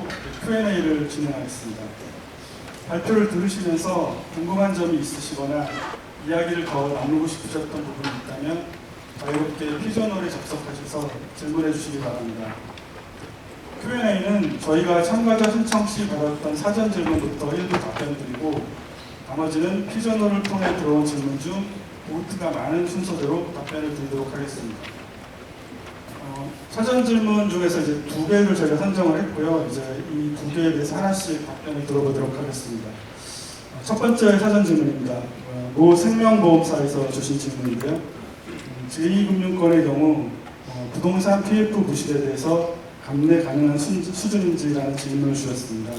끝으로 Q&A를 진행하겠습니다. 발표를 들으시면서 궁금한 점이 있으시거나 이야기를 더 나누고 싶으셨던 부분이 있다면 자유롭게 피존홀에 접속하셔서 질문해 주시기 바랍니다. Q&A는 저희가 참가자 신청 시 받았던 사전 질문부터 일부 답변 드리고 나머지는 피존홀을 통해 들어온 질문 중 보트가 많은 순서대로 답변을 드리도록 하겠습니다. 사전 질문 중에서 이제 2개를 저희가 선정을 했고요. 이제 이 2개에 대해서 하나씩 답변을 들어보도록 하겠습니다. 첫 번째 사전 질문입니다. 모 생명보험사에서 주신 질문인데요. 제2금융권의 경우 부동산 PF 부실에 대해서 감내 가능한 수준인지라는 질문을 주셨습니다.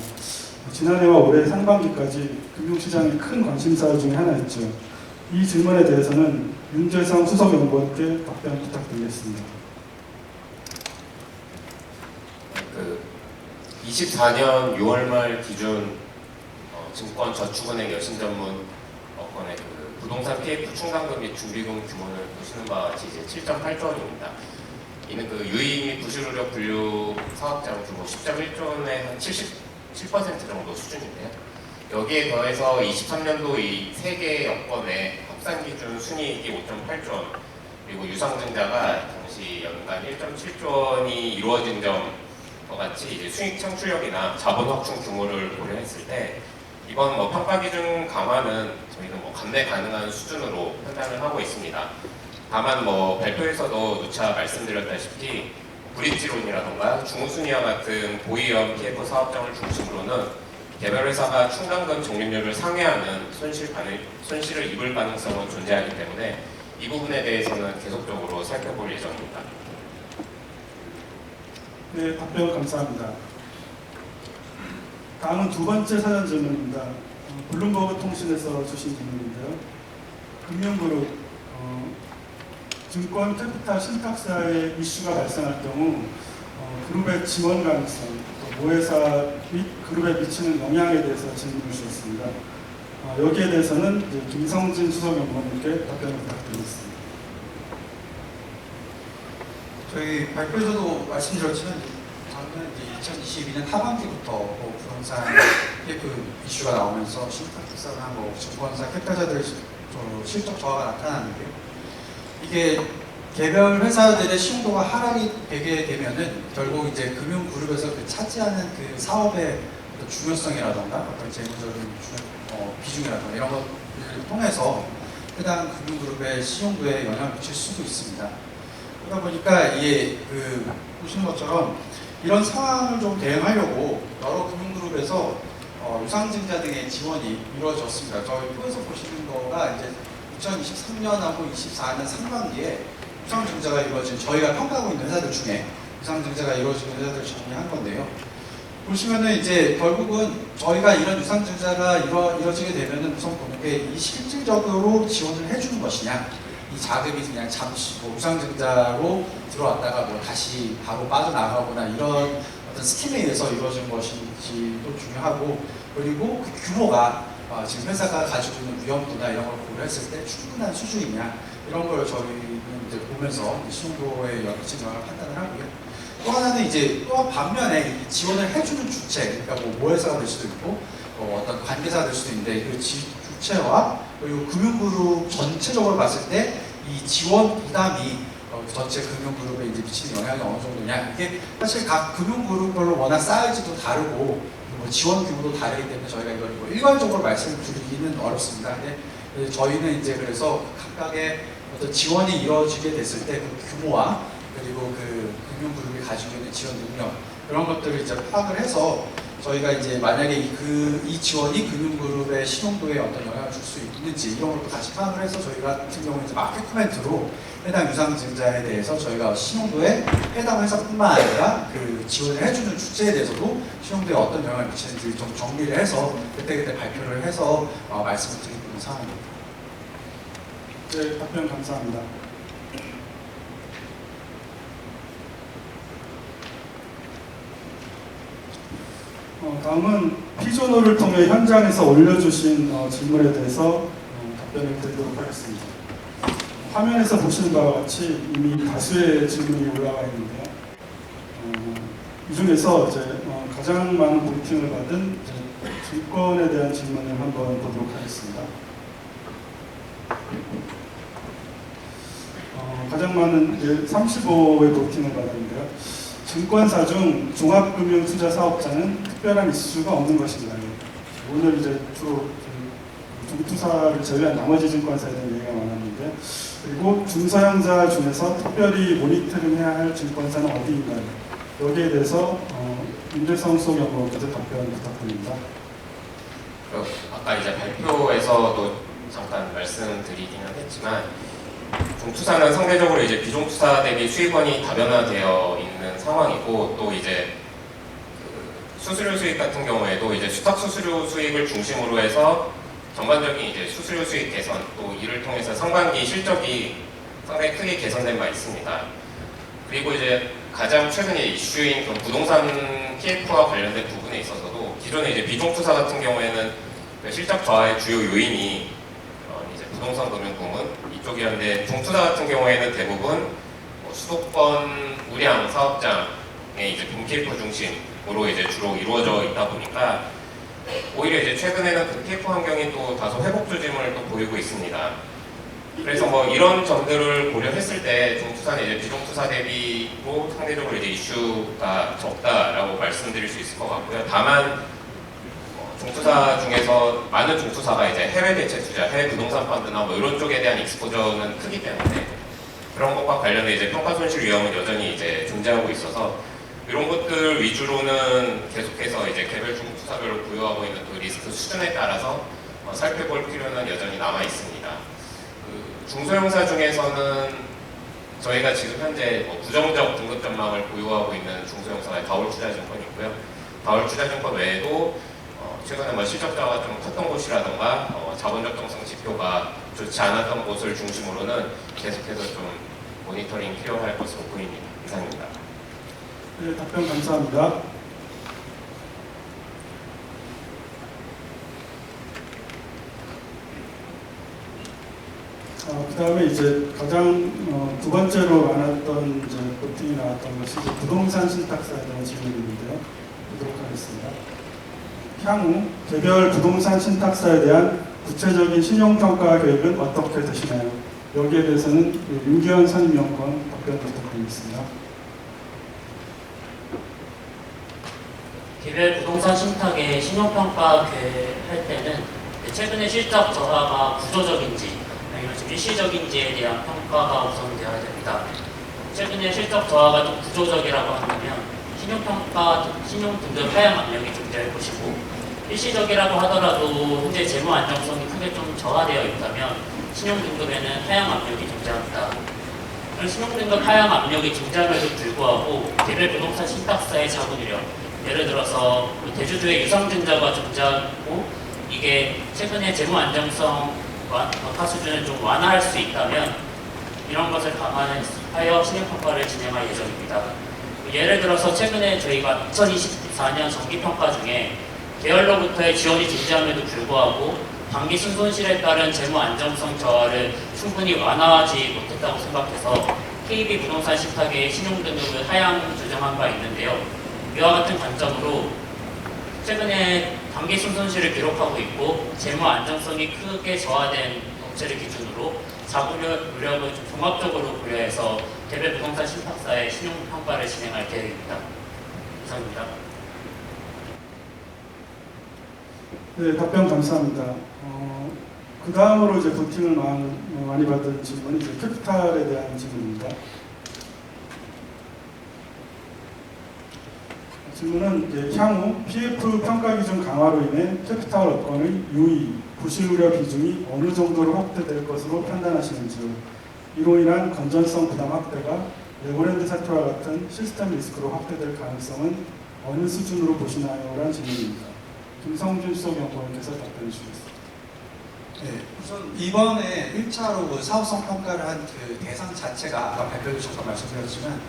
지난해와 올해 상반기까지 금융시장의 큰 관심사 중에 하나였죠. 이 질문에 대해서는 윤재성 수석연구원께 답변 부탁드리겠습니다. 24년 6월 말 기준 증권저축은행 여신전문 건의 부동산 PF 충당금 및 준비금 규모를 보시는 바와 같이 이제 7.8조 원입니다. 이는 유익 및 부실 우려 분류 사업장 규모 10.1조 원의 한 77% 정도 수준인데요. 여기에 더해서 23년도 이 3개의 여건의 합산 기준 순이익이 5.8조 원, 그리고 유상증자가 당시 연간 1.7조 원이 이루어진 점과 같이 이제 수익 창출력이나 자본 확충 규모를 고려했을 때 이번 평가 기준 강화는 저희는 감내 가능한 수준으로 판단을 하고 있습니다. 다만 발표에서도 누차 말씀드렸다시피 브릿지론이라던가 중우순위와 같은 고위험 PF 사업장을 중심으로는 개별 회사가 충당금 적립률을 상회하는 손실을 입을 가능성은 존재하기 때문에 이 부분에 대해서는 계속적으로 살펴볼 예정입니다. 네, 답변 감사합니다. 다음은 2번째 사전 질문입니다. 블룸버그 통신에서 주신 질문인데요. 금융그룹, 증권 캐피탈 신탁사의 이슈가 발생할 경우 그룹의 지원 가능성, 모회사 및 그룹에 미치는 영향에 대해서 질문을 주셨습니다. 여기에 대해서는 김성진 수석연구원님께 답변을 부탁드리겠습니다. 저희 발표에서도 말씀드렸지만 작년 2022년 하반기부터 부동산 PF 이슈가 나오면서 신탁사나 증권사 캐피탈자들의 실적 저하가 나타나는데요. 이게 개별 회사들의 신용도가 하락이 되게 되면은 결국 이제 금융그룹에서 차지하는 그 사업의 어떤 중요성이라던가 어떤 재무적인 비중이라던가 이런 것을 통해서 해당 금융그룹의 신용도에 영향을 미칠 수도 있습니다. 그러다 보니까 이게 보시는 것처럼 이런 상황을 좀 대응하려고 여러 금융그룹에서 유상증자 등의 지원이 이루어졌습니다. 저희 표에서 보시는 거가 이제 2023년하고 24년 상반기에 유상증자가 이루어진 저희가 평가하고 있는 회사들 중에 유상증자가 이루어지는 회사들을 정리한 건데요. 보시면은 이제 결국은 저희가 이런 유상증자가 이루어지게 되면은 우선 보는 게 이 실질적으로 지원을 해주는 것이냐, 이 자금이 그냥 잠시 유상증자로 들어왔다가 다시 바로 빠져나가거나 이런 어떤 스킴에 의해서 이루어진 것인지도 중요하고, 그리고 그 규모가 지금 회사가 가지고 있는 위험도나 이런 걸 고려했을 때 충분한 수준이냐 이런 걸 저희는 이제 보면서 신용도에 미치는 영향을 판단을 하고요. 또 하나는 이제 또 반면에 지원을 해주는 주체, 그러니까 모회사가 될 수도 있고 어떤 관계사가 될 수도 있는데 그 주체와 그리고 금융그룹 전체적으로 봤을 때 이 지원 부담이 전체 금융그룹에 이제 미치는 영향이 어느 정도냐, 이게 사실 각 금융그룹별로 워낙 사이즈도 다르고 지원 규모도 다르기 때문에 저희가 이걸 일괄적으로 말씀을 드리기는 어렵습니다. 근데 저희는 이제 그래서 각각의 어떤 지원이 이루어지게 됐을 때 그 규모와 그리고 그 금융그룹이 가지고 있는 지원 능력 그런 것들을 이제 파악을 해서 저희가 이제 만약에 이 지원이 금융그룹의 신용도에 어떤 영향을 줄 수 있는지 이런 것도 같이 파악을 해서 저희 같은 경우는 이제 마켓 코멘트로 해당 유상증자에 대해서 저희가 신용도에 해당 회사뿐만 아니라 그 지원을 해주는 주체에 대해서도 신용도에 어떤 영향을 미치는지 좀 정리를 해서 그때그때 발표를 해서 말씀을 드리고 있는 상황입니다. 네, 답변 감사합니다. 다음은 피존호를 통해 현장에서 올려주신 질문에 대해서 답변을 드리도록 하겠습니다. 화면에서 보시는 바와 같이 이미 다수의 질문이 올라와 있는데요. 이 중에서 이제 가장 많은 브리핑을 받은 이제 증권에 대한 질문을 한번 보도록 하겠습니다. 가장 많은 35의 브리핑을 받았는데요. 증권사 중 종합금융투자사업자는 특별한 이슈가 없는 것인가요? 오늘 이제 주로 중투사를 제외한 나머지 증권사에 대한 얘기가 많았는데, 그리고 중소형사 중에서 특별히 모니터링해야 할 증권사는 어디인가요? 여기에 대해서 임재성 수석연구원께서 답변 부탁드립니다. 아까 이제 발표에서도 잠깐 말씀드리기는 했지만, 종투사는 상대적으로 이제 비종투사 대비 수익원이 다변화되어 있는 상황이고, 또 이제 수수료 수익 같은 경우에도 이제 수탁 수수료 수익을 중심으로 해서 전반적인 이제 수수료 수익 개선, 또 이를 통해서 상반기 실적이 상당히 크게 개선된 바 있습니다. 그리고 이제 가장 최근에 이슈인 그런 부동산 PF와 관련된 부분에 있어서도 기존의 이제 비종투사 같은 경우에는 실적 저하의 주요 요인이 이제 부동산 금융 부문 이쪽이었는데, 종투사 같은 경우에는 대부분 수도권 우량 사업장의 이제 본 PF 중심으로 이제 주로 이루어져 있다 보니까 오히려 이제 최근에는 그 PF 환경이 또 다소 회복 조짐을 또 보이고 있습니다. 그래서 뭐 이런 점들을 고려했을 때 종투사는 이제 비종투사 대비로 상대적으로 이제 이슈가 적다라고 말씀드릴 수 있을 것 같고요. 다만 종투사 중에서 많은 종투사가 이제 해외 대체 투자, 해외 부동산 펀드나 뭐 이런 쪽에 대한 익스포저는 크기 때문에 그런 것과 관련해 이제 평가 손실 위험은 여전히 이제 존재하고 있어서 이런 것들 위주로는 계속해서 이제 개별 종투사별로 부여하고 있는 그 리스크 수준에 따라서 살펴볼 필요는 여전히 남아 있습니다. 중소형사 중에서는 저희가 지금 현재 부정적 등급 전망을 보유하고 있는 중소형사가 다올투자증권이 있고요. 다올투자증권 외에도 최근에 뭐 실적자가 좀 컸던 곳이라던가 자본 적정성 지표가 좋지 않았던 곳을 중심으로는 계속해서 좀 모니터링 필요할 것으로 보입니다. 이상입니다. 네, 답변 감사합니다. 그 다음에 이제 가장 두 번째로 많았던 이제 보팅이 나왔던 것이 이제 부동산 신탁사에 대한 질문인데요. 보도록 하겠습니다. 향후 개별 부동산 신탁사에 대한 구체적인 신용평가 계획은 어떻게 되시나요? 여기에 대해서는 윤기현 선임연구원 답변 부탁드리겠습니다. 개별 부동산 신탁의 신용평가 계획할 때는 최근의 실적 저하가 구조적인지 아니면 좀 일시적인지에 대한 평가가 우선 되어야 됩니다. 최근에 실적 저하가 좀 구조적이라고 한다면 신용 등급 하향 압력이 존재할 것이고, 일시적이라고 하더라도 현재 재무 안정성이 크게 좀 저하되어 있다면 신용 등급에는 하향 압력이 존재합니다. 신용 등급 하향 압력이 존재함에도 불구하고 개별 부동산 신탁사의 자본위력, 예를 들어서 대주주의 유상증자가 존재하고 이게 최근에 재무 안정성 격하 수준을 좀 완화할 수 있다면 이런 것을 감안하여 신용평가를 진행할 예정입니다. 예를 들어서 최근에 저희가 2024년 정기평가 중에 계열로부터의 지원이 존재함에도 불구하고 단기 순손실에 따른 재무 안정성 저하를 충분히 완화하지 못했다고 생각해서 KB 부동산 신탁의 신용등급을 하향 조정한 바 있는데요. 이와 같은 관점으로 최근에 단기 순손실을 기록하고 있고 재무 안정성이 크게 저하된 업체를 기준으로 자본위력을 좀 종합적으로 고려해서 개별 부동산 신탁사의 신용평가를 진행할 계획입니다. 이상입니다. 네, 답변 감사합니다. 그 다음으로 이제 부팅을 많이 받은 질문이 이제 캐피탈에 대한 질문입니다. 질문은 이제 향후 PF 평가 기준 강화로 인해 캐피탈 업권의 유의, 부실 우려 비중이 어느 정도로 확대될 것으로 판단하시는지요. 이로 인한 건전성 부담 확대가 레버랜드 사태와 같은 시스템 리스크로 확대될 가능성은 어느 수준으로 보시나요? 라는 질문입니다. 김성준 수석연구원께서 답변해 주시겠습니다. 네, 우선 이번에 1차로 그 사업성 평가를 한 그 대상 자체가 아까 발표도 잠깐 말씀드렸지만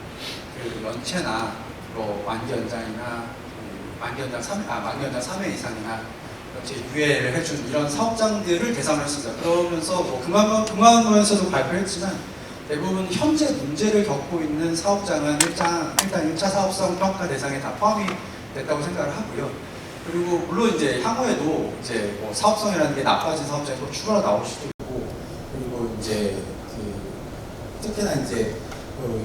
그 연체나 만기 연장이나 만기 연장 3회 이상이나 이제 유예를 해준 이런 사업장들을 대상으로 했습니다. 그러면서 뭐 금감원에서도 발표했지만 대부분 현재 문제를 겪고 있는 사업장은 일단 1차 사업성 평가 대상에 다 포함이 됐다고 생각을 하고요. 그리고 물론 이제 향후에도 이제 뭐 사업성이라는 게 나빠진 사업장이 또 추가로 나올 수도 있고, 그리고 이제 특히나 이제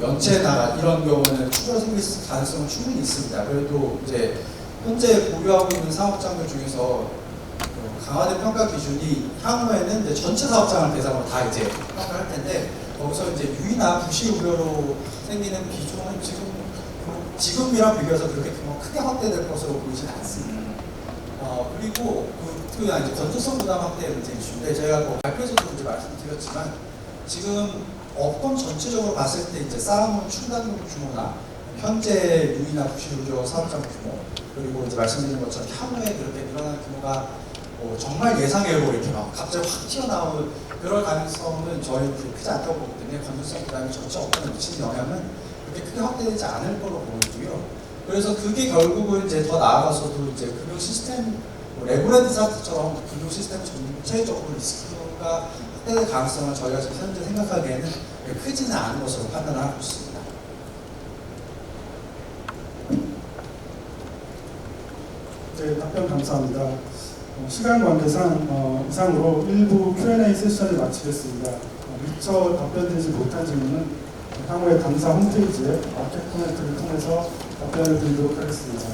연체나 이런 경우는 추가로 생길 가능성은 충분히 있습니다. 그래도 이제 현재 보유하고 있는 사업장들 중에서 강화된 평가 기준이 향후에는 이제 전체 사업장을 대상으로 다 이제 평가할 텐데, 거기서 이제 유의나 부실 우려로 생기는 비중은 지금이랑 비교해서 그렇게 크게 확대될 것으로 보이진 않습니다. 그리고 이제 건조성 부담 확대 문제 이슈인데, 제가 발표에서도 이제 말씀드렸지만 지금 업권 전체적으로 봤을 때 이제 쌓아놓은 충당 규모나 현재 유의나 부실 우려 사업장 규모, 그리고 이제 말씀드린 것처럼 향후에 그렇게 늘어나는 규모가 정말 예상외로 이렇게 막 갑자기 확 튀어나올 그럴 가능성은 저희는 크지 않다고 보기 때문에 건조성 부담이 전체 업권에 미치는 영향은 그렇게 크게 확대되지 않을 거로 보이고요. 그래서 그게 결국은 이제 더 나아가서도 이제 금융 시스템, 레고랜드사처럼 금융 시스템 전체적으로 리스크가 확대될 가능성을 저희가 지금 현재 생각하기에는 크지는 않은 것으로 판단을 하고 있습니다. 네, 답변 감사합니다. 시간 관계상 이상으로 1부 Q&A 세션을 마치겠습니다. 미처 답변되지 못한 질문은 향후에 감사 홈페이지에 마켓 코멘트를 통해서 답변을 드리도록 하겠습니다.